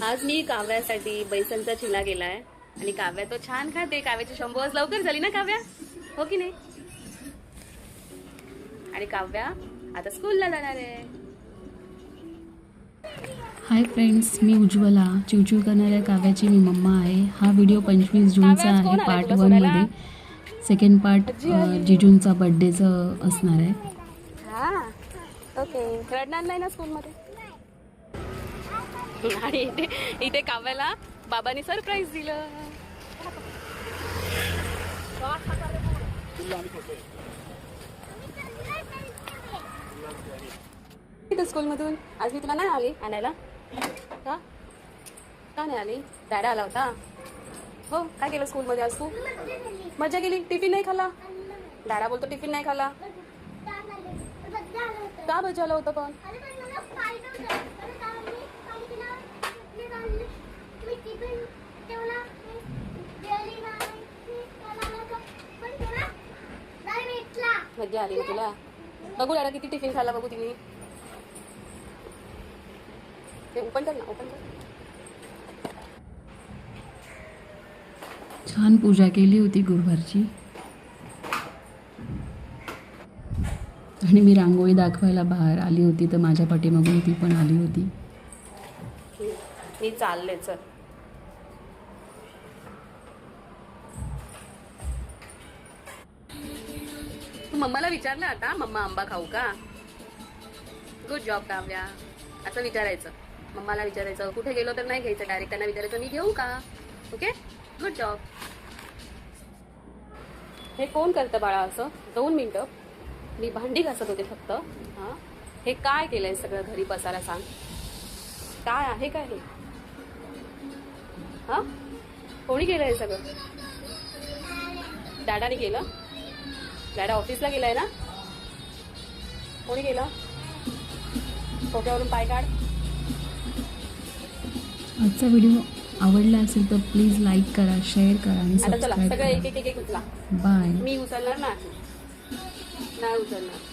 आज मी काव्यासाठी बैसनचा चिला केलाय आणि काव्या तो छान खाते. काव्याची 100 वर्ष लवकर झाली ना काव्या, हो की नाही? आणि काव्या आता स्कूलला जाणार आहे. हाय फ्रेंड्स, मी उज्ज्वला. चिवचिव करणाऱ्या काव्याची मी मम्मा आहे. हा व्हिडिओ 25 जूनचा काव्या, कोण आहे, आलाय पार्ट तुला 1 सोडायला? मध्ये. सेकंड पार्ट जिजूंचा बर्थडेचं असणार आहे. हा ओके. रडणार नाही ना स्कूलमध्ये? आणि इथे इथे काव्याला बाबांनी सरप्राईज दिलं. इथे स्कूलमधून आज मी तुला नाही आली आणायला का? का नाही आली? डॅडा आला होता. हो, काय केलं स्कूलमध्ये आज तू? मजा केली? टिफिन नाही खाल्ला? डॅडा बोलतो टिफिन नाही खाल्ला. का बजावलं होतं पण? मजा आली ना तुला? बघू डॅडा किती टिफिन खाल्ला बघू तिने. ते ओपन कर ना, ओपन कर. छान पूजा केली होती गुरुवारची. आणि मी रांगोळी दाखवायला बाहेर आली होती, तर माझ्या पाठीमागून ती पण आली होती. मी चालले, चल. तू मम्माला विचारलं आता, मम्मा आंबा खाऊ का? Good job Kavya. असं विचारायचं, मम्माला विचारायचं. कुठे गेलो तर नाही घ्यायचं, डायरेक्ट त्यांना विचारायचं मी घेऊ का. Okay, good job. हे कोण करतं बाळा असं? 2 मिनिटं, मी भांडी घासत होते फक्त. हां, हे काय केलंय सगळं घरी पसारा? सांग, काय आहे काय हे? हां, कोणी केलं हे सगळं? डॅडाने केलं? डॅडा ऑफिसला गेलाय ना? कोणी केलं? डोक्यावरून पाय काढ. आजचा व्हिडिओ आवडला असेल तर प्लीज लाईक करा, शेअर करा आणि आता चला सबस्क्राईब सगळं एक करा. एक एक एक उचला. बाय. मी उचलणार नाही उचलणार.